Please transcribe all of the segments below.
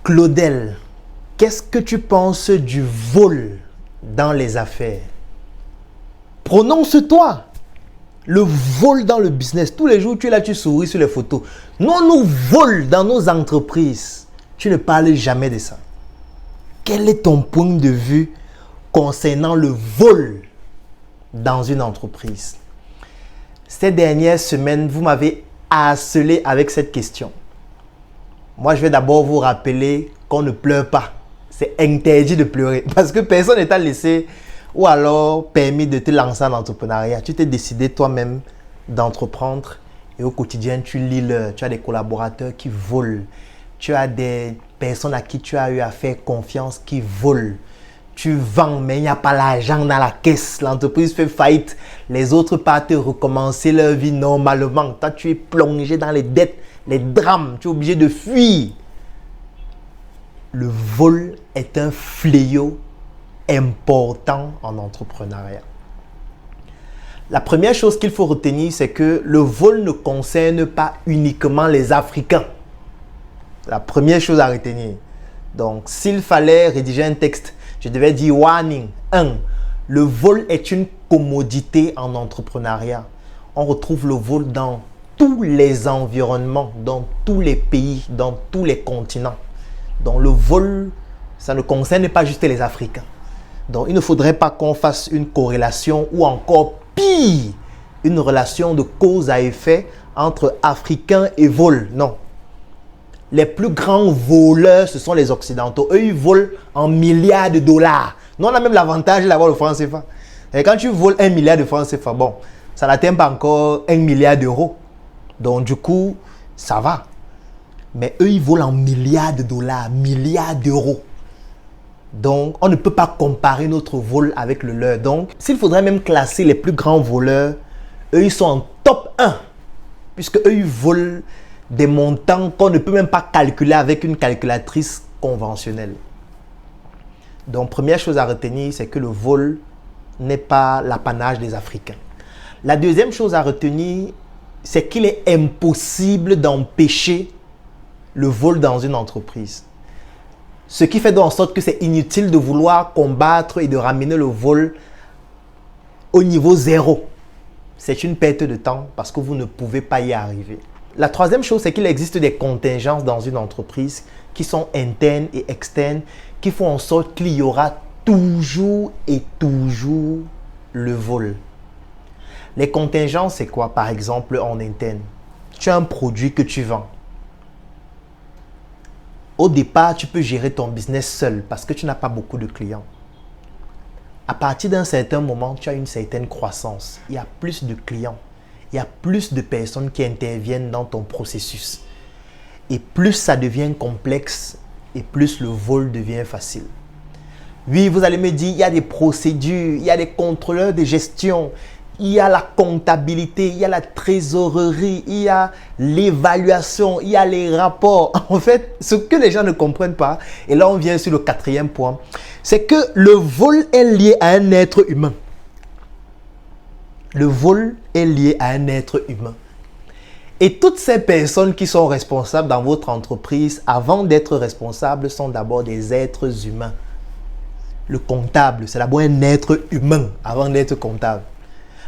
Claudel, qu'est-ce que tu penses du vol dans les affaires? Prononce-toi. Le vol dans le business. Tous les jours, tu es là, tu souris sur les photos. Nous, on nous vole dans nos entreprises. Tu ne parles jamais de ça. Quel est ton point de vue concernant le vol dans une entreprise? Ces dernières semaines, vous m'avez harcelé avec cette question. Moi, je vais d'abord vous rappeler qu'on ne pleure pas. C'est interdit de pleurer parce que personne ne t'a laissé ou alors permis de te lancer en entrepreneuriat. Tu t'es décidé toi-même d'entreprendre et au quotidien, tu lis l'heure. Tu as des collaborateurs qui volent. Tu as des personnes à qui tu as eu à faire confiance qui volent. Tu vends, mais il n'y a pas l'argent dans la caisse. L'entreprise fait faillite. Les autres partent recommencer leur vie normalement. Toi, tu es plongé dans les dettes, les drames. Tu es obligé de fuir. Le vol est un fléau important en entrepreneuriat. La première chose qu'il faut retenir, c'est que le vol ne concerne pas uniquement les Africains. La première chose à retenir. Donc, s'il fallait rédiger un texte, je devais dire warning. 1. Le vol est une commodité en entrepreneuriat. On retrouve le vol dans tous les environnements, dans tous les pays, dans tous les continents. Donc, le vol, ça ne concerne pas juste les Africains. Donc, il ne faudrait pas qu'on fasse une corrélation ou encore pire, une relation de cause à effet entre Africains et vol. Non. Les plus grands voleurs, ce sont les Occidentaux. Eux, ils volent en milliards de dollars. Nous, on a même l'avantage d'avoir le franc CFA. Et quand tu voles 1 milliard de francs CFA, bon, ça n'atteint pas encore 1 milliard d'euros. Donc, du coup, ça va. Mais eux, ils volent en milliards de dollars, milliards d'euros. Donc, on ne peut pas comparer notre vol avec le leur. Donc, s'il faudrait même classer les plus grands voleurs, eux, ils sont en top 1. Puisque eux, ils volent des montants qu'on ne peut même pas calculer avec une calculatrice conventionnelle. Donc, première chose à retenir, c'est que le vol n'est pas l'apanage des Africains. La deuxième chose à retenir, c'est qu'il est impossible d'empêcher le vol dans une entreprise. Ce qui fait donc en sorte que c'est inutile de vouloir combattre et de ramener le vol au niveau zéro. C'est une perte de temps parce que vous ne pouvez pas y arriver. La troisième chose, c'est qu'il existe des contingences dans une entreprise qui sont internes et externes, qui font en sorte qu'il y aura toujours et toujours le vol. Les contingences, c'est quoi? Par exemple, en interne, tu as un produit que tu vends. Au départ, tu peux gérer ton business seul parce que tu n'as pas beaucoup de clients. À partir d'un certain moment, tu as une certaine croissance. Il y a plus de clients. Il y a plus de personnes qui interviennent dans ton processus. Et plus ça devient complexe, et plus le vol devient facile. Oui, vous allez me dire, il y a des procédures, il y a des contrôleurs de gestion, il y a la comptabilité, il y a la trésorerie, il y a l'évaluation, il y a les rapports. En fait, ce que les gens ne comprennent pas, et là on vient sur le quatrième point, c'est que le vol est lié à un être humain. Le vol est lié à un être humain. Et toutes ces personnes qui sont responsables dans votre entreprise, avant d'être responsables, sont d'abord des êtres humains. Le comptable, c'est d'abord un être humain avant d'être comptable.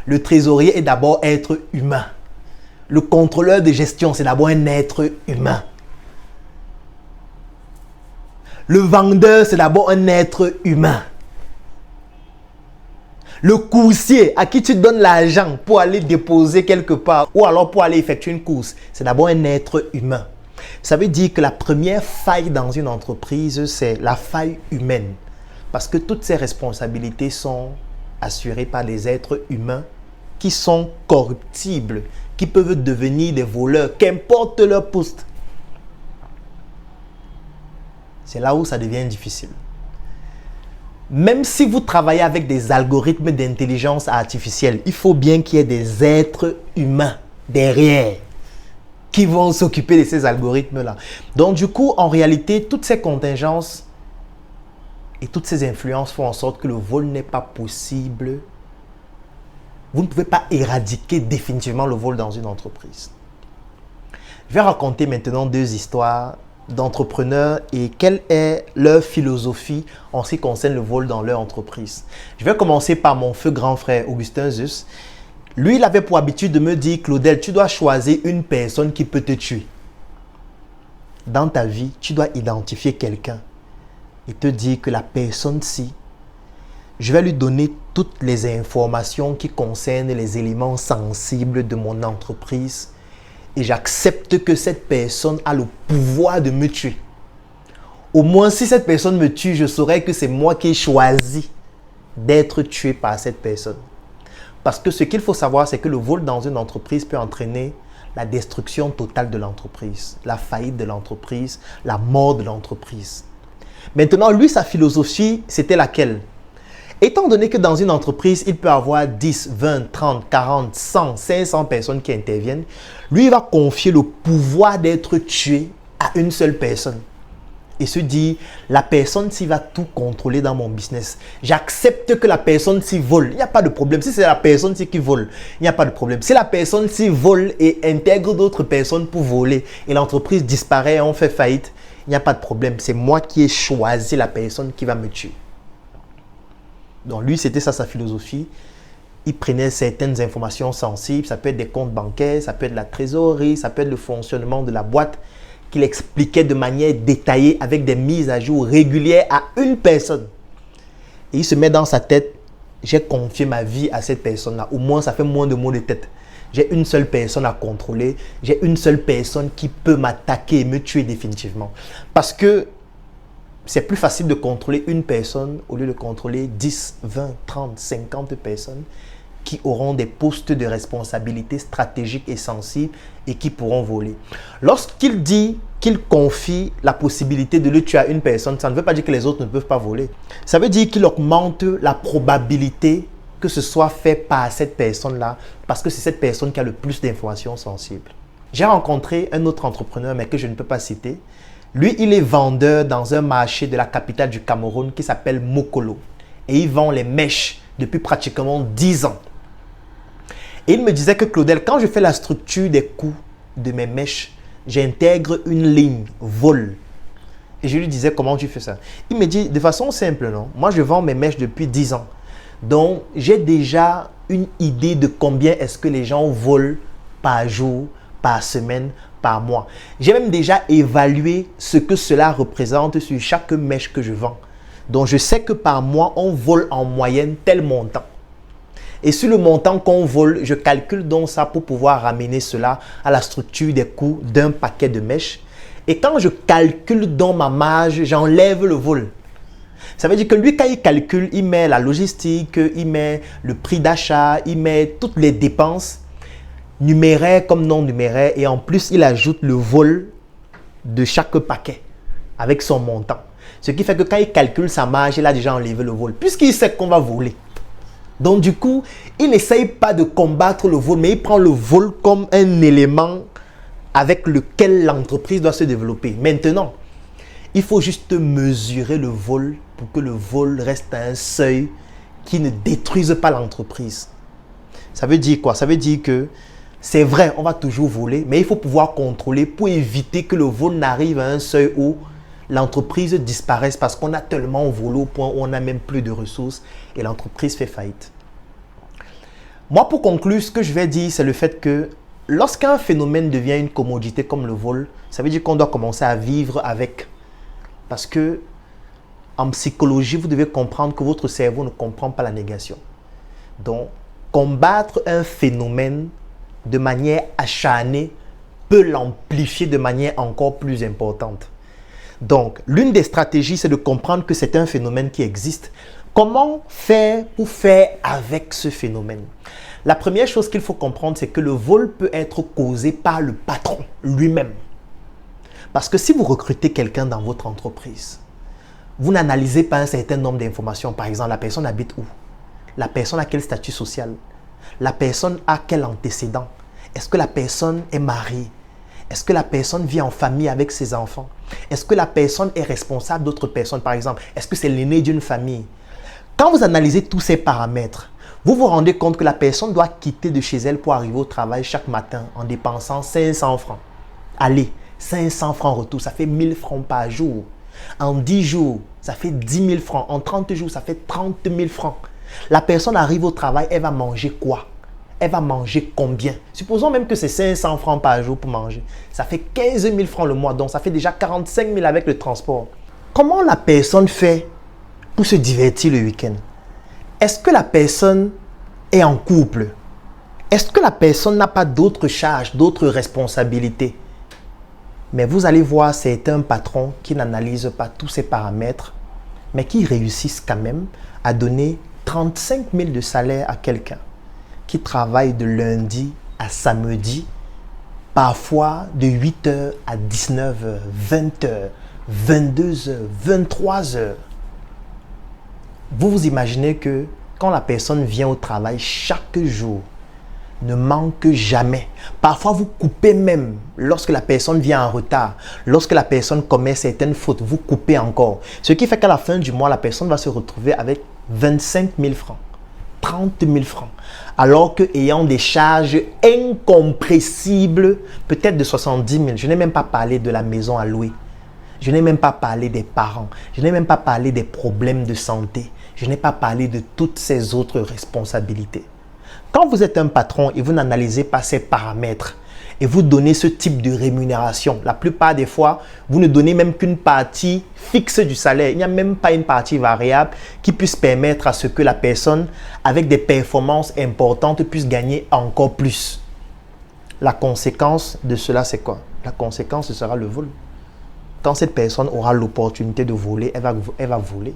Le trésorier est d'abord être humain. Le contrôleur de gestion, c'est d'abord un être humain. Le vendeur, c'est d'abord un être humain. Le coursier à qui tu donnes l'argent pour aller déposer quelque part ou alors pour aller effectuer une course, c'est d'abord un être humain. Ça veut dire que la première faille dans une entreprise, c'est la faille humaine. Parce que toutes ces responsabilités sont assurées par des êtres humains qui sont corruptibles, qui peuvent devenir des voleurs, qu'importe leur poste. C'est là où ça devient difficile. Même si vous travaillez avec des algorithmes d'intelligence artificielle, il faut bien qu'il y ait des êtres humains derrière qui vont s'occuper de ces algorithmes-là. Donc du coup, en réalité, toutes ces contingences et toutes ces influences font en sorte que le vol n'est pas possible. Vous ne pouvez pas éradiquer définitivement le vol dans une entreprise. Je vais raconter maintenant deux histoires d'entrepreneurs et quelle est leur philosophie en ce qui concerne le vol dans leur entreprise. Je vais commencer par mon feu grand frère Augustin Zeus. Lui, il avait pour habitude de me dire, Claudel, tu dois choisir une personne qui peut te tuer. Dans ta vie, tu dois identifier quelqu'un et te dire que la personne-ci, je vais lui donner toutes les informations qui concernent les éléments sensibles de mon entreprise et j'accepte que cette personne a le pouvoir de me tuer. Au moins, si cette personne me tue, je saurai que c'est moi qui ai choisi d'être tué par cette personne. Parce que ce qu'il faut savoir, c'est que le vol dans une entreprise peut entraîner la destruction totale de l'entreprise, la faillite de l'entreprise, la mort de l'entreprise. Maintenant, lui, sa philosophie, c'était laquelle? Étant donné que dans une entreprise, il peut y avoir 10, 20, 30, 40, 100, 500 personnes qui interviennent, lui, il va confier le pouvoir d'être tué à une seule personne. Et se dit, la personne s'y va tout contrôler dans mon business. J'accepte que la personne s'y vole. Il n'y a pas de problème. Si c'est la personne qui vole, il n'y a pas de problème. Si la personne s'y vole et intègre d'autres personnes pour voler et l'entreprise disparaît et on fait faillite, il n'y a pas de problème. C'est moi qui ai choisi la personne qui va me tuer. Donc lui, c'était ça sa philosophie. Il prenait certaines informations sensibles. Ça peut être des comptes bancaires, ça peut être la trésorerie, ça peut être le fonctionnement de la boîte qu'il expliquait de manière détaillée avec des mises à jour régulières à une personne. Et il se met dans sa tête, j'ai confié ma vie à cette personne-là. Au moins, ça fait moins de mots de tête. J'ai une seule personne à contrôler. J'ai une seule personne qui peut m'attaquer et me tuer définitivement. Parce que c'est plus facile de contrôler une personne au lieu de contrôler 10, 20, 30, 50 personnes qui auront des postes de responsabilité stratégiques et sensibles et qui pourront voler. Lorsqu'il dit qu'il confie la possibilité de le tuer à une personne, ça ne veut pas dire que les autres ne peuvent pas voler. Ça veut dire qu'il augmente la probabilité que ce soit fait par cette personne-là parce que c'est cette personne qui a le plus d'informations sensibles. J'ai rencontré un autre entrepreneur, mais que je ne peux pas citer. Lui, il est vendeur dans un marché de la capitale du Cameroun qui s'appelle Mokolo. Et il vend les mèches depuis pratiquement 10 ans. Et il me disait que Claudel, quand je fais la structure des coûts de mes mèches, j'intègre une ligne vol. Et je lui disais, comment tu fais ça? Il me dit, de façon simple, non? Moi, je vends mes mèches depuis 10 ans. Donc, j'ai déjà une idée de combien est-ce que les gens volent par jour, par semaine, par mois. J'ai même déjà évalué ce que cela représente sur chaque mèche que je vends. Donc, je sais que par mois, on vole en moyenne tel montant. Et sur le montant qu'on vole, je calcule donc ça pour pouvoir ramener cela à la structure des coûts d'un paquet de mèches. Et quand je calcule dans ma marge, j'enlève le vol. Ça veut dire que lui, quand il calcule, il met la logistique, il met le prix d'achat, il met toutes les dépenses numéraires comme non numéraires. Et en plus, il ajoute le vol de chaque paquet avec son montant. Ce qui fait que quand il calcule sa marge, il a déjà enlevé le vol, puisqu'il sait qu'on va voler. Donc du coup, il n'essaye pas de combattre le vol, mais il prend le vol comme un élément avec lequel l'entreprise doit se développer. Maintenant, il faut juste mesurer le vol pour que le vol reste à un seuil qui ne détruise pas l'entreprise. Ça veut dire quoi? Ça veut dire que c'est vrai, on va toujours voler, mais il faut pouvoir contrôler pour éviter que le vol n'arrive à un seuil où l'entreprise disparaisse parce qu'on a tellement volé au point où on n'a même plus de ressources et l'entreprise fait faillite. Moi, pour conclure, ce que je vais dire, c'est le fait que lorsqu'un phénomène devient une commodité comme le vol, ça veut dire qu'on doit commencer à vivre avec. Parce que en psychologie, vous devez comprendre que votre cerveau ne comprend pas la négation. Donc, combattre un phénomène de manière acharnée peut l'amplifier de manière encore plus importante. Donc, l'une des stratégies, c'est de comprendre que c'est un phénomène qui existe. Comment faire pour faire avec ce phénomène? La première chose qu'il faut comprendre, c'est que le vol peut être causé par le patron lui-même. Parce que si vous recrutez quelqu'un dans votre entreprise, vous n'analysez pas un certain nombre d'informations. Par exemple, la personne habite où? La personne a quel statut social? La personne a quel antécédent? Est-ce que la personne est mariée? Est-ce que la personne vit en famille avec ses enfants? Est-ce que la personne est responsable d'autres personnes? Par exemple, est-ce que c'est l'aîné d'une famille? Quand vous analysez tous ces paramètres, vous vous rendez compte que la personne doit quitter de chez elle pour arriver au travail chaque matin en dépensant 500 francs. Allez, 500 francs retour, ça fait 1000 francs par jour. En 10 jours, ça fait 10 000 francs. En 30 jours, ça fait 30 000 francs. La personne arrive au travail, elle va manger quoi? Elle va manger combien? Supposons même que c'est 500 francs par jour pour manger. Ça fait 15 000 francs le mois, donc ça fait déjà 45 000 avec le transport. Comment la personne fait pour se divertir le week-end? Est-ce que la personne est en couple? Est-ce que la personne n'a pas d'autres charges, d'autres responsabilités? Mais vous allez voir certains patrons qui n'analysent pas tous ces paramètres, mais qui réussissent quand même à donner 35 000 de salaire à quelqu'un qui travaille de lundi à samedi, parfois de 8h à 19h, 20h, 22h, 23h. Vous vous imaginez que quand la personne vient au travail chaque jour, ne manque jamais. Parfois, vous coupez même lorsque la personne vient en retard. Lorsque la personne commet certaines fautes, vous coupez encore. Ce qui fait qu'à la fin du mois, la personne va se retrouver avec 25 000 francs, 30 000 francs. Alors qu'ayant des charges incompressibles, peut-être de 70 000, je n'ai même pas parlé de la maison à louer. Je n'ai même pas parlé des parents. Je n'ai même pas parlé des problèmes de santé. Je n'ai pas parlé de toutes ces autres responsabilités. Quand vous êtes un patron et vous n'analysez pas ces paramètres et vous donnez ce type de rémunération, la plupart des fois, vous ne donnez même qu'une partie fixe du salaire. Il n'y a même pas une partie variable qui puisse permettre à ce que la personne, avec des performances importantes, puisse gagner encore plus. La conséquence de cela, c'est quoi? La conséquence, ce sera le vol. Quand cette personne aura l'opportunité de voler, elle va voler.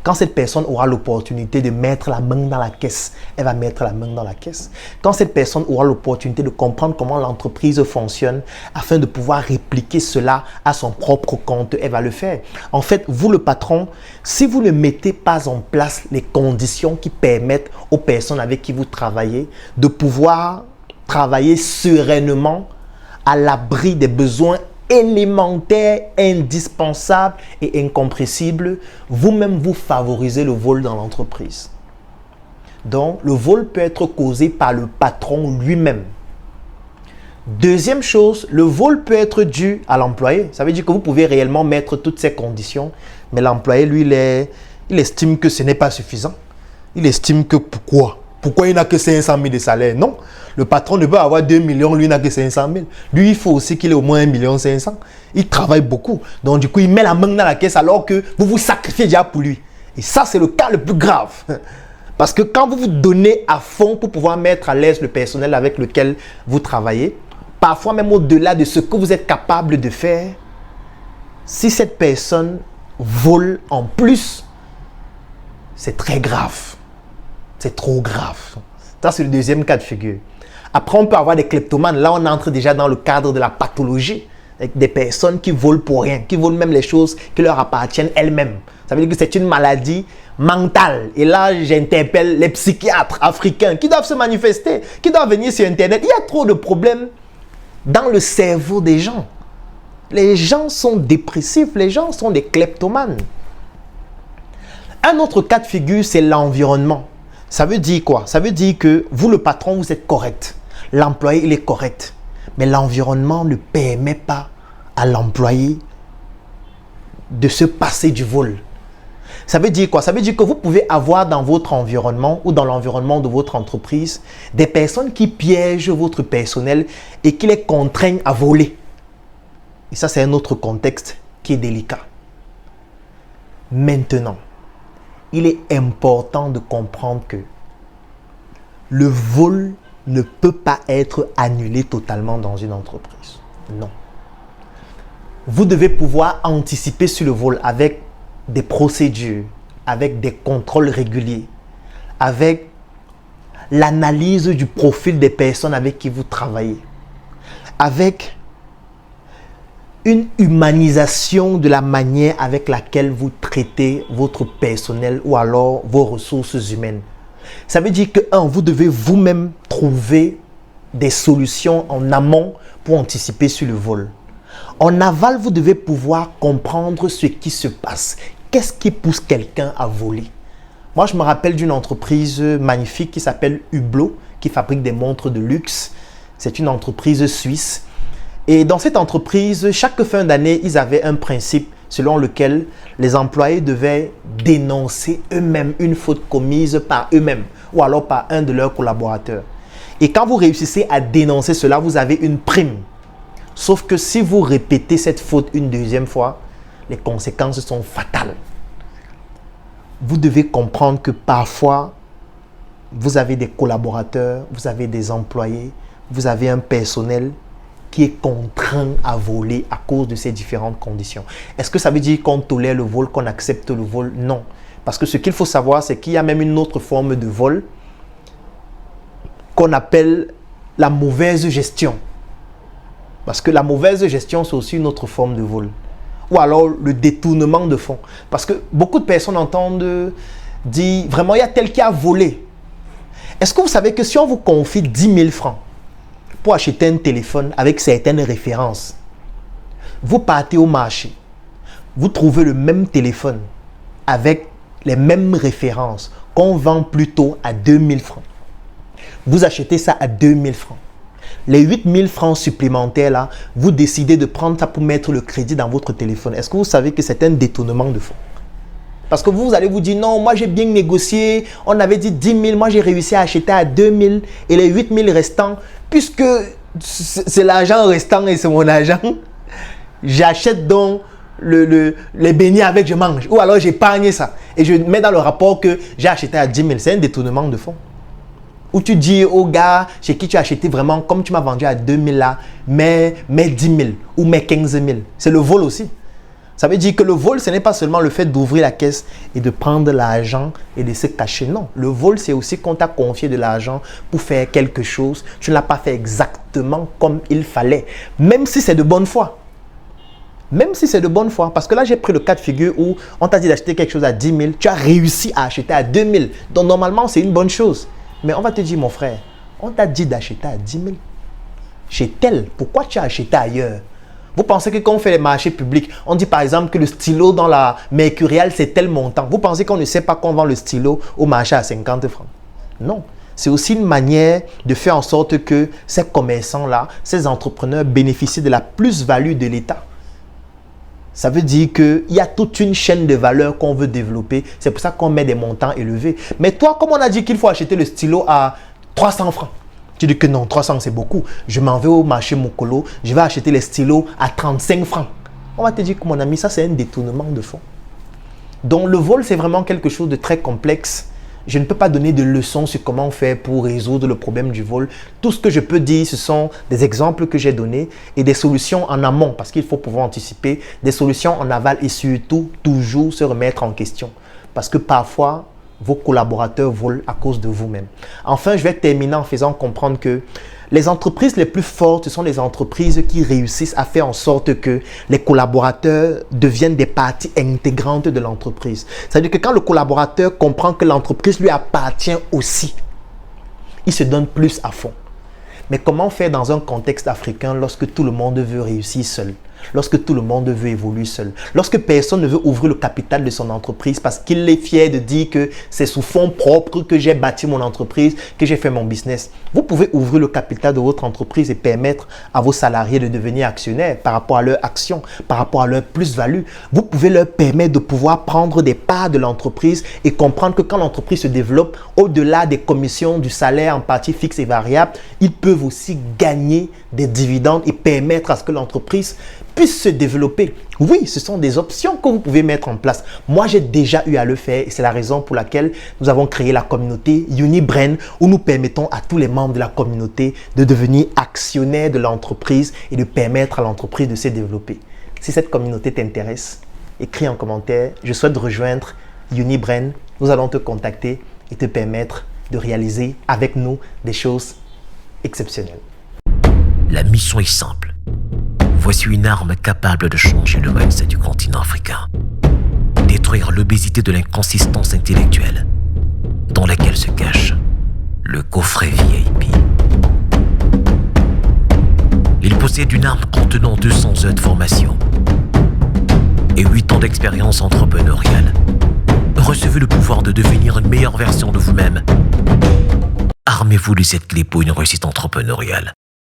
Quand cette personne aura l'opportunité de mettre la main dans la caisse, elle va mettre la main dans la caisse. Quand cette personne aura l'opportunité de comprendre comment l'entreprise fonctionne afin de pouvoir répliquer cela à son propre compte, elle va le faire. En fait, vous le patron, si vous ne mettez pas en place les conditions qui permettent aux personnes avec qui vous travaillez de pouvoir travailler sereinement à l'abri des besoins élémentaire, indispensable et incompressible, vous-même vous favorisez le vol dans l'entreprise. Donc, le vol peut être causé par le patron lui-même. Deuxième chose, le vol peut être dû à l'employé. Ça veut dire que vous pouvez réellement mettre toutes ces conditions, mais l'employé, lui, il estime que ce n'est pas suffisant. Il estime que pourquoi? Pourquoi il n'a que 500 000 de salaire? Non. Le patron ne peut avoir 2 millions, lui n'a que 500 000. Lui, il faut aussi qu'il ait au moins 1 500 000. Il travaille beaucoup. Donc, du coup, il met la main dans la caisse alors que vous vous sacrifiez déjà pour lui. Et ça, c'est le cas le plus grave. Parce que quand vous vous donnez à fond pour pouvoir mettre à l'aise le personnel avec lequel vous travaillez, parfois même au-delà de ce que vous êtes capable de faire, si cette personne vole en plus, c'est très grave. C'est trop grave. Ça, c'est le deuxième cas de figure. Après, on peut avoir des kleptomanes. Là, on entre déjà dans le cadre de la pathologie. Avec des personnes qui volent pour rien, qui volent même les choses qui leur appartiennent elles-mêmes. Ça veut dire que c'est une maladie mentale. Et là, j'interpelle les psychiatres africains qui doivent se manifester, qui doivent venir sur Internet. Il y a trop de problèmes dans le cerveau des gens. Les gens sont dépressifs, les gens sont des kleptomanes. Un autre cas de figure, c'est l'environnement. Ça veut dire quoi? Ça veut dire que vous, le patron, vous êtes correct. L'employé, il est correct. Mais l'environnement ne permet pas à l'employé de se passer du vol. Ça veut dire quoi? Ça veut dire que vous pouvez avoir dans votre environnement ou dans l'environnement de votre entreprise des personnes qui piègent votre personnel et qui les contraignent à voler. Et ça, c'est un autre contexte qui est délicat. Maintenant, il est important de comprendre que le vol ne peut pas être annulé totalement dans une entreprise. Non. Vous devez pouvoir anticiper sur le vol avec des procédures, avec des contrôles réguliers, avec l'analyse du profil des personnes avec qui vous travaillez, avec une humanisation de la manière avec laquelle vous traitez votre personnel ou alors vos ressources humaines. Ça veut dire que, vous devez vous-même trouver des solutions en amont pour anticiper sur le vol. En aval, vous devez pouvoir comprendre ce qui se passe. Qu'est-ce qui pousse quelqu'un à voler? Moi, je me rappelle d'une entreprise magnifique qui s'appelle Hublot, qui fabrique des montres de luxe. C'est une entreprise suisse. Et dans cette entreprise, chaque fin d'année, ils avaient un principe selon lequel les employés devaient dénoncer eux-mêmes une faute commise par eux-mêmes ou alors par un de leurs collaborateurs. Et quand vous réussissez à dénoncer cela, vous avez une prime. Sauf que si vous répétez cette faute une deuxième fois, les conséquences sont fatales. Vous devez comprendre que parfois, vous avez des collaborateurs, vous avez des employés, vous avez un personnel qui est contraint à voler à cause de ces différentes conditions. Est-ce que ça veut dire qu'on tolère le vol, qu'on accepte le vol? Non. Parce que ce qu'il faut savoir, c'est qu'il y a même une autre forme de vol qu'on appelle la mauvaise gestion. Parce que la mauvaise gestion, c'est aussi une autre forme de vol. Ou alors le détournement de fonds. Parce que beaucoup de personnes entendent dire, vraiment, il y a tel qui a volé. Est-ce que vous savez que si on vous confie 10 000 francs pour acheter un téléphone avec certaines références, vous partez au marché, vous trouvez le même téléphone avec les mêmes références qu'on vend plutôt à 2 000 francs. Vous achetez ça à 2 000 francs. Les 8 000 francs supplémentaires là, vous décidez de prendre ça pour mettre le crédit dans votre téléphone. Est-ce que vous savez que c'est un détournement de fonds? Parce que vous allez vous dire, non, moi j'ai bien négocié, on avait dit 10 000, moi j'ai réussi à acheter à 2 000 et les 8 000 restants, puisque c'est l'argent restant et c'est mon argent, j'achète donc les beignets avec, je mange. Ou alors j'épargne ça et je mets dans le rapport que j'ai acheté à 10 000. C'est un détournement de fonds. Ou tu dis au gars chez qui tu as acheté vraiment, comme tu m'as vendu à 2 000 là, mais 10 000 ou mais 15 000. C'est le vol aussi. Ça veut dire que le vol, ce n'est pas seulement le fait d'ouvrir la caisse et de prendre l'argent et de se cacher. Non, le vol, c'est aussi qu'on t'a confié de l'argent pour faire quelque chose. Tu ne l'as pas fait exactement comme il fallait. Même si c'est de bonne foi. Même si c'est de bonne foi. Parce que là, j'ai pris le cas de figure où on t'a dit d'acheter quelque chose à 10 000. Tu as réussi à acheter à 2 000. Donc, normalement, c'est une bonne chose. Mais on va te dire, mon frère, on t'a dit d'acheter à 10 000. Chez tel, pourquoi tu as acheté ailleurs? Vous pensez que quand on fait les marchés publics, on dit par exemple que le stylo dans la Mercurial, c'est tel montant. Vous pensez qu'on ne sait pas qu'on vend le stylo au marché à 50 francs? Non. C'est aussi une manière de faire en sorte que ces commerçants-là, ces entrepreneurs bénéficient de la plus-value de l'État. Ça veut dire qu'il y a toute une chaîne de valeur qu'on veut développer. C'est pour ça qu'on met des montants élevés. Mais toi, comme on a dit qu'il faut acheter le stylo à 300 francs, tu dis que non, 300 c'est beaucoup. Je m'en vais au marché Mokolo, je vais acheter les stylos à 35 francs. On va te dire que mon ami, ça c'est un détournement de fonds. Donc le vol, c'est vraiment quelque chose de très complexe. Je ne peux pas donner de leçons sur comment faire pour résoudre le problème du vol. Tout ce que je peux dire, ce sont des exemples que j'ai donnés et des solutions en amont parce qu'il faut pouvoir anticiper, des solutions en aval et surtout toujours se remettre en question. Parce que parfois, vos collaborateurs volent à cause de vous-même. Enfin, je vais terminer en faisant comprendre que les entreprises les plus fortes, ce sont les entreprises qui réussissent à faire en sorte que les collaborateurs deviennent des parties intégrantes de l'entreprise. C'est-à-dire que quand le collaborateur comprend que l'entreprise lui appartient aussi, il se donne plus à fond. Mais comment faire dans un contexte africain lorsque tout le monde veut réussir seul? Lorsque tout le monde veut évoluer seul, lorsque personne ne veut ouvrir le capital de son entreprise parce qu'il est fier de dire que c'est sous fonds propres que j'ai bâti mon entreprise, que j'ai fait mon business. Vous pouvez ouvrir le capital de votre entreprise et permettre à vos salariés de devenir actionnaires par rapport à leur action, par rapport à leur plus-value. Vous pouvez leur permettre de pouvoir prendre des parts de l'entreprise et comprendre que quand l'entreprise se développe, au-delà des commissions, du salaire en partie fixe et variable, ils peuvent aussi gagner des dividendes et permettre à ce que l'entreprise puisse se développer. Oui, ce sont des options que vous pouvez mettre en place. Moi, j'ai déjà eu à le faire et c'est la raison pour laquelle nous avons créé la communauté Unibrain où nous permettons à tous les membres de la communauté de devenir actionnaires de l'entreprise et de permettre à l'entreprise de se développer. Si cette communauté t'intéresse, écris en commentaire, je souhaite rejoindre Unibrain. Nous allons te contacter et te permettre de réaliser avec nous des choses exceptionnelles. La mission est simple. Voici une arme capable de changer le mindset du continent africain. Détruire l'obésité de l'inconsistance intellectuelle dans laquelle se cache le coffret VIP. Il possède une arme contenant 200 heures de formation et 8 ans d'expérience entrepreneuriale. Recevez le pouvoir de devenir une meilleure version de vous-même. Armez-vous de cette clé pour une réussite entrepreneuriale.